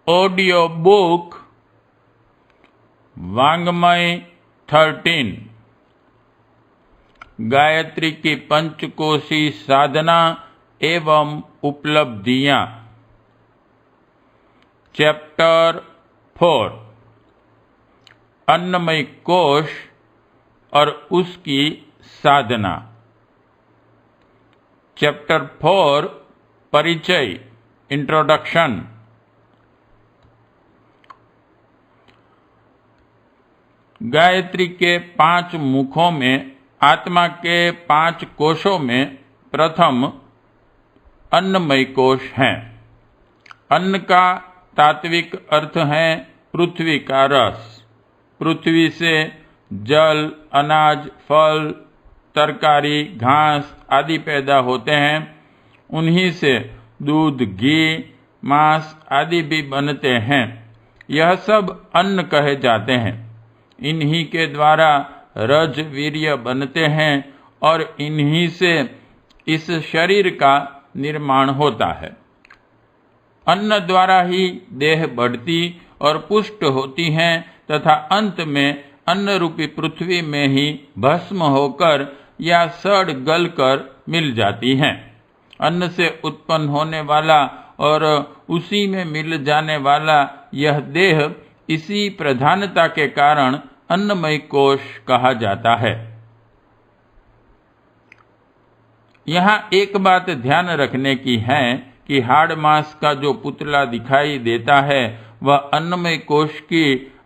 Audio book वांग्मय 13 Gayatri की पंचकोशी साधना एवं उपलब्धियां। चैप्टर 4 अन्नमय कोश और उसकी साधना। चैप्टर 4 परिचय इंट्रोडक्शन। गायत्री के 5 मुखों में आत्मा के 5 कोशों में प्रथम अन्नमय कोश है। अन्न का तात्विक अर्थ है पृथ्वी का रस। पृथ्वी से जल, अनाज, फल, तरकारी, घास आदि पैदा होते हैं। उन्हीं से दूध, घी, मांस आदि भी बनते हैं। यह सब अन्न कहे जाते हैं। इन्हीं के द्वारा रज, वीर्य बनते हैं और इन्हीं से इस शरीर का निर्माण होता है। अन्न द्वारा ही देह बढ़ती और पुष्ट होती हैं तथा अंत में अन्न रूपी पृथ्वी में ही भस्म होकर या सड़ गलकर मिल जाती हैं। अन्न से उत्पन्न होने वाला और उसी में मिल जाने वाला यह देह इसी प्रधानता के कारण अन्नमय कोश कहा जाता है। यहाँ एक बात ध्यान रखने की है कि हाड़ मांस का जो पुतला दिखाई देता है वह अन्नमय कोश की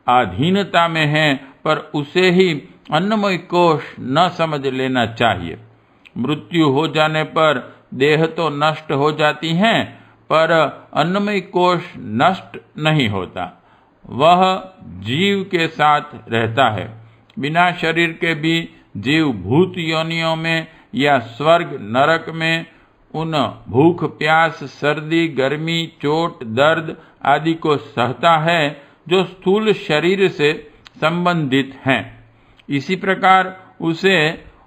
अधीनता में है, पर उसे ही अन्नमय कोश न समझ लेना चाहिए। मृत्यु हो जाने पर देह तो नष्ट हो जाती हैं, पर अन्नमय कोश नष्ट नहीं होता। वह जीव के साथ रहता है। बिना शरीर के भी जीव भूत योनियों में या स्वर्ग नरक में उन भूख, प्यास, सर्दी, गर्मी, चोट, दर्द आदि को सहता है जो स्थूल शरीर से संबंधित हैं। इसी प्रकार उसे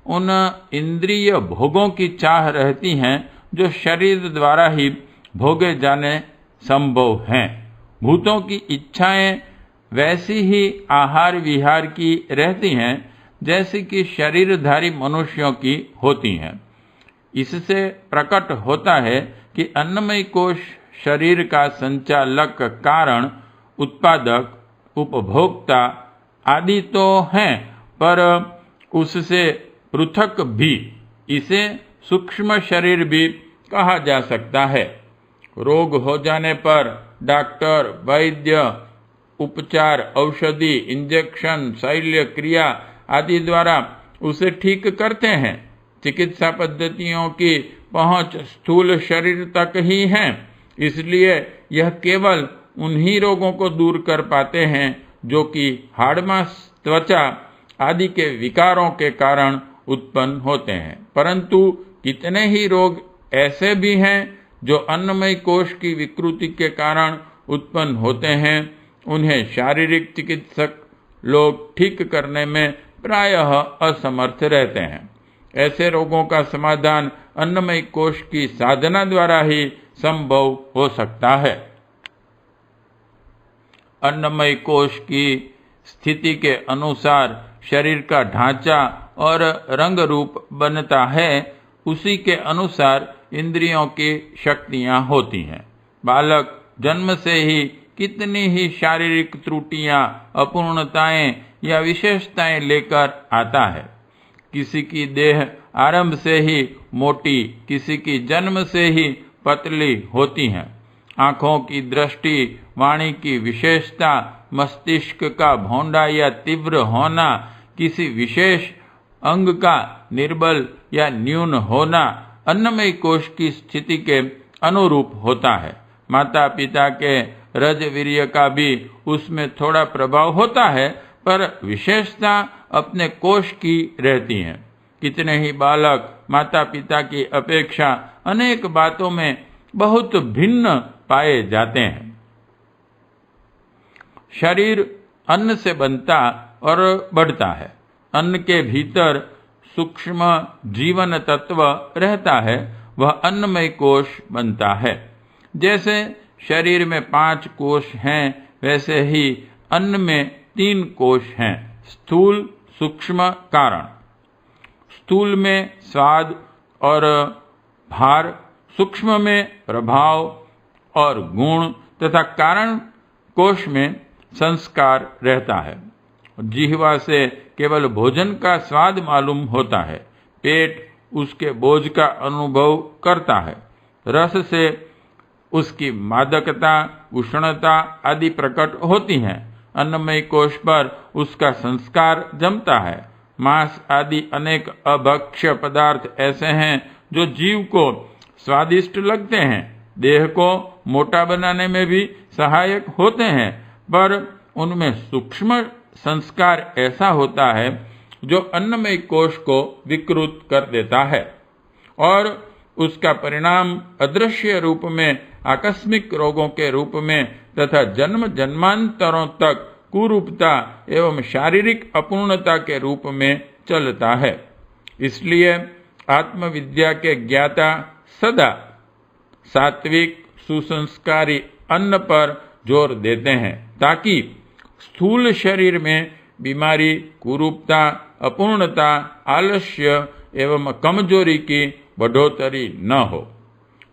उन इंद्रिय भोगों की चाह रहती हैं जो शरीर द्वारा ही भोगे जाने संभव हैं। भूतों की इच्छाएं वैसी ही आहार विहार की रहती हैं जैसी कि शरीरधारी मनुष्यों की होती हैं। इससे प्रकट होता है कि अन्नमय कोश शरीर का संचालक, कारण, उत्पादक, उपभोक्ता आदि तो हैं, पर उससे पृथक भी इसे सूक्ष्म शरीर भी कहा जा सकता है। रोग हो जाने पर डॉक्टर, वैद्य उपचार, औषधि, इंजेक्शन, शल्य क्रिया आदि द्वारा उसे ठीक करते हैं। चिकित्सा पद्धतियों की पहुंच स्थूल शरीर तक ही है, इसलिए यह केवल उन्हीं रोगों को दूर कर पाते हैं जो कि हाड़ मांस, त्वचा आदि के विकारों के कारण उत्पन्न होते हैं। परंतु कितने ही रोग ऐसे भी हैं जो अन्नमय कोश की विकृति के कारण उत्पन्न होते हैं। उन्हें शारीरिक चिकित्सक लोग ठीक करने में प्रायः असमर्थ रहते हैं। ऐसे रोगों का समाधान अन्नमय कोश की साधना द्वारा ही संभव हो सकता है। अन्नमय कोश की स्थिति के अनुसार शरीर का ढांचा और रंग रूप बनता है। उसी के अनुसार इंद्रियों की शक्तियां होती हैं। बालक जन्म से ही कितनी ही शारीरिक त्रुटियां, अपूर्णताएं या विशेषताएं लेकर आता है। किसी की देह आरंभ से ही मोटी, किसी की जन्म से ही पतली होती है। आंखों की दृष्टि, वाणी की विशेषता, मस्तिष्क का भौंडा या तीव्र होना, किसी विशेष अंग का निर्बल या न्यून होना अन्नमय कोश की स्थिति के अनुरूप होता है। माता पिता के रज वीर्य का भी उसमें थोड़ा प्रभाव होता है, पर विशेषता अपने कोश की रहती है। कितने ही बालक माता पिता की अपेक्षा अनेक बातों में बहुत भिन्न पाए जाते हैं। शरीर अन्न से बनता और बढ़ता है। अन्न के भीतर सूक्ष्म जीवन तत्व रहता है, वह अन्नमय कोश बनता है। जैसे शरीर में 5 कोश हैं, वैसे ही अन्न में 3 कोश हैं, स्थूल, सूक्ष्म, कारण। स्थूल में स्वाद और भार, सूक्ष्म में प्रभाव और गुण तथा कारण कोश में संस्कार रहता है। जिह्वा से केवल भोजन का स्वाद मालूम होता है, पेट उसके बोझ का अनुभव करता है, रस से उसकी मादकता, उष्णता आदि प्रकट होती हैं, अन्नमय कोश पर उसका संस्कार जमता है। मांस आदि अनेक अभक्ष्य पदार्थ ऐसे हैं जो जीव को स्वादिष्ट लगते हैं, देह को मोटा बनाने में भी सहायक होते हैं, पर उनमें सूक्ष्म संस्कार ऐसा होता है जो अन्नमय कोश को विकृत कर देता है और उसका परिणाम अदृश्य रूप में, आकस्मिक रोगों के रूप में तथा जन्म जन्मांतरों तक कुरूपता एवं शारीरिक अपूर्णता के रूप में चलता है। इसलिए आत्मविद्या के ज्ञाता सदा सात्विक सुसंस्कारी अन्न पर जोर देते हैं, ताकि स्थूल शरीर में बीमारी, कुरूपता, अपूर्णता, आलस्य एवं कमजोरी की बढ़ोतरी न हो।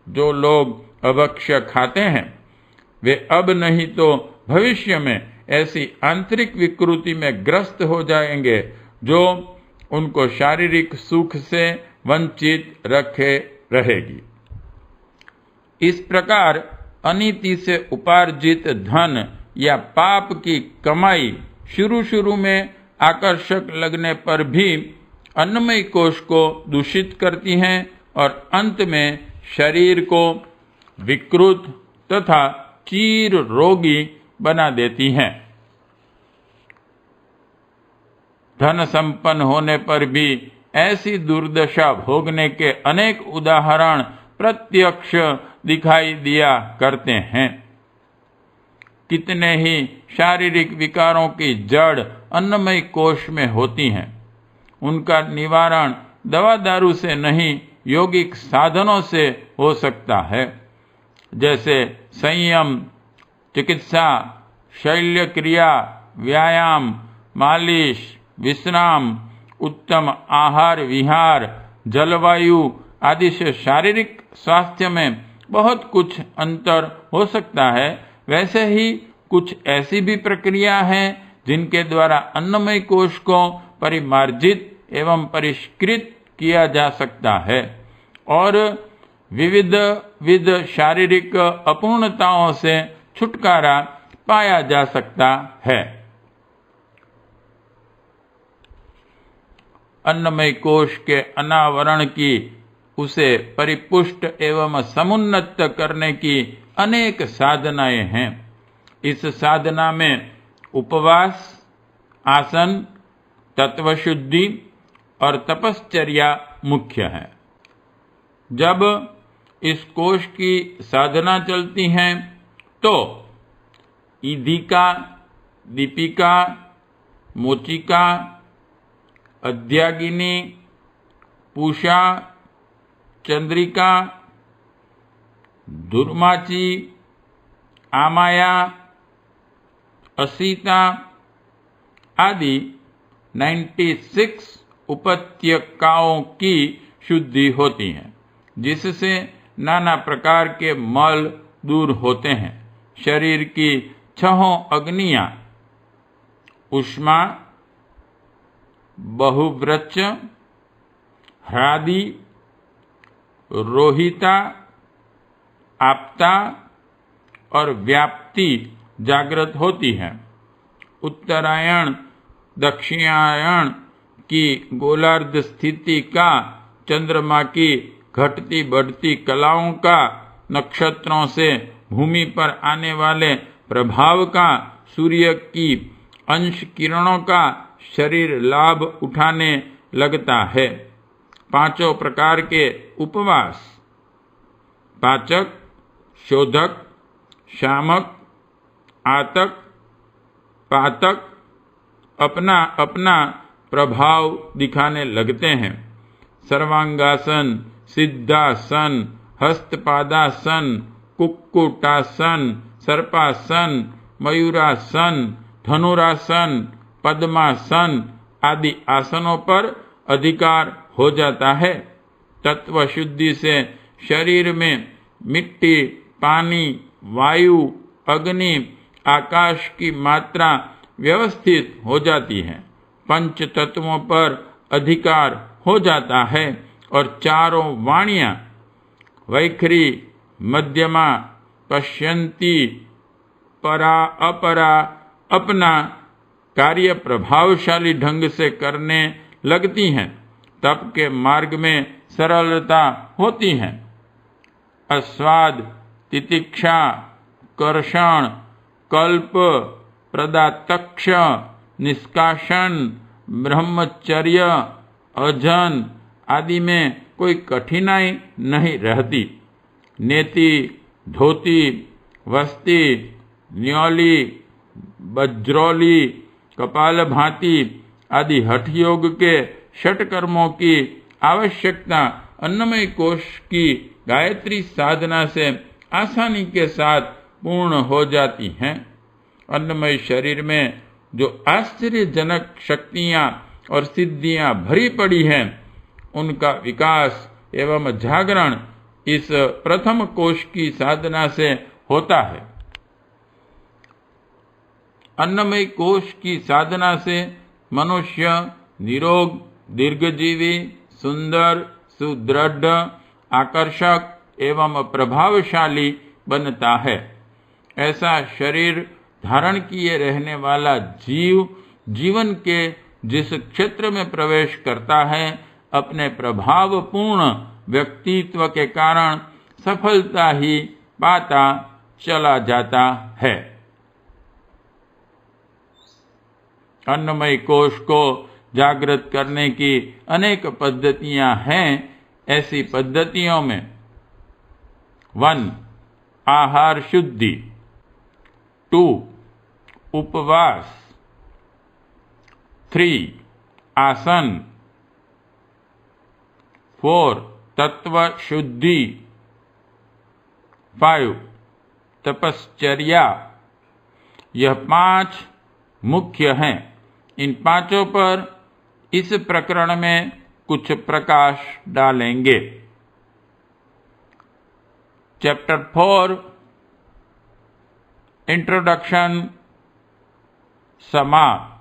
जो लोग अभक्ष्य खाते हैं वे अब नहीं तो भविष्य में ऐसी आंतरिक विकृति में ग्रस्त हो जाएंगे जो उनको शारीरिक सुख से वंचित रखे रहेगी। इस प्रकार अनीति से उपार्जित धन या पाप की कमाई शुरू में आकर्षक लगने पर भी अन्नमय कोश को दूषित करती हैं और अंत में शरीर को विकृत तथा चीर रोगी बना देती हैं। धन संपन्न होने पर भी ऐसी दुर्दशा भोगने के अनेक उदाहरण प्रत्यक्ष दिखाई दिया करते हैं। कितने ही शारीरिक विकारों की जड़ अन्नमय कोश में होती हैं। उनका निवारण दवा दारू से नहीं, योगिक साधनों से हो सकता है, जैसे संयम, चिकित्सा, शल्य क्रिया, व्यायाम, मालिश, विश्राम, उत्तम आहार विहार, जलवायु आदि से शारीरिक स्वास्थ्य में बहुत कुछ अंतर हो सकता है। वैसे ही कुछ ऐसी भी प्रक्रिया हैं जिनके द्वारा अन्नमय कोश को परिमार्जित एवं परिष्कृत किया जा सकता है और विविध शारीरिक अपूर्णताओं से छुटकारा पाया जा सकता है। अन्नमय कोश के अनावरण की, उसे परिपुष्ट एवं समुन्नत करने की अनेक साधनाएं हैं। इस साधना में उपवास, आसन, तत्वशुद्धि और तपश्चर्या मुख्य है। जब इस कोश की साधना चलती है तो ईधिका, दीपिका, मोचिका, अध्यागिनी, पूषा, चंद्रिका, दुर्माची, आमाया, असीता आदि 96 उपत्यकाओं की शुद्धि होती है, जिससे नाना प्रकार के मल दूर होते हैं। शरीर की 6 अग्नियां उष्मा, बहुव्रच, ह्रादि, रोहिता, आपता और व्याप्ति जागृत होती है। उत्तरायण, दक्षिणायन की गोलार्ध स्थिति का, चंद्रमा की घटती बढ़ती कलाओं का, नक्षत्रों से भूमि पर आने वाले प्रभाव का, सूर्य की अंश किरणों का शरीर लाभ उठाने लगता है। 5 प्रकार के उपवास, पाचक, शोधक, शामक, आतक, पातक अपना अपना प्रभाव दिखाने लगते हैं। सर्वांगासन, सिद्धासन, हस्तपादासन, कुक्कुटासन, सर्पासन, मयूरासन, धनुरासन, पद्मासन आदि आसनों पर अधिकार हो जाता है। तत्व शुद्धि से शरीर में मिट्टी, पानी, वायु, अग्नि, आकाश की मात्रा व्यवस्थित हो जाती है। पंच तत्वों पर अधिकार हो जाता है और चारों वाणियां वैखरी, मध्यमा, पश्यंती, परा, अपरा अपना कार्य प्रभावशाली ढंग से करने लगती हैं। तप के मार्ग में सरलता होती है। आस्वाद, तितिक्षा, कर्षण, कल्प, प्रदातक्ष, निष्कासन, ब्रह्मचर्य, अजन आदि में कोई कठिनाई नहीं रहती। नेति, धोती, वस्ती, न्योली, बज्रौली, कपालभाति आदि हठ योग के षट कर्मों की आवश्यकता अन्नमय कोश की गायत्री साधना से आसानी के साथ पूर्ण हो जाती हैं। अन्नमय शरीर में जो आश्चर्यजनक शक्तियां और सिद्धियां भरी पड़ी हैं, उनका विकास एवं जागरण इस प्रथम कोश की साधना से होता है। अन्नमय कोश की साधना से मनुष्य निरोग, दीर्घजीवी, सुंदर, सुदृढ़, आकर्षक एवं प्रभावशाली बनता है। ऐसा शरीर धारण किए रहने वाला जीव जीवन के जिस क्षेत्र में प्रवेश करता है, अपने प्रभावपूर्ण व्यक्तित्व के कारण सफलता ही पाता चला जाता है। अन्नमय कोश को जागृत करने की अनेक पद्धतियां हैं। ऐसी पद्धतियों में 1. आहार शुद्धि, 2. उपवास, 3. आसन, 4. तत्व शुद्धि, 5. तपश्चर्या। यह 5 मुख्य हैं। इन पांचों पर इस प्रकरण में कुछ प्रकाश डालेंगे। चैप्टर 4 इंट्रोडक्शन समाप्त।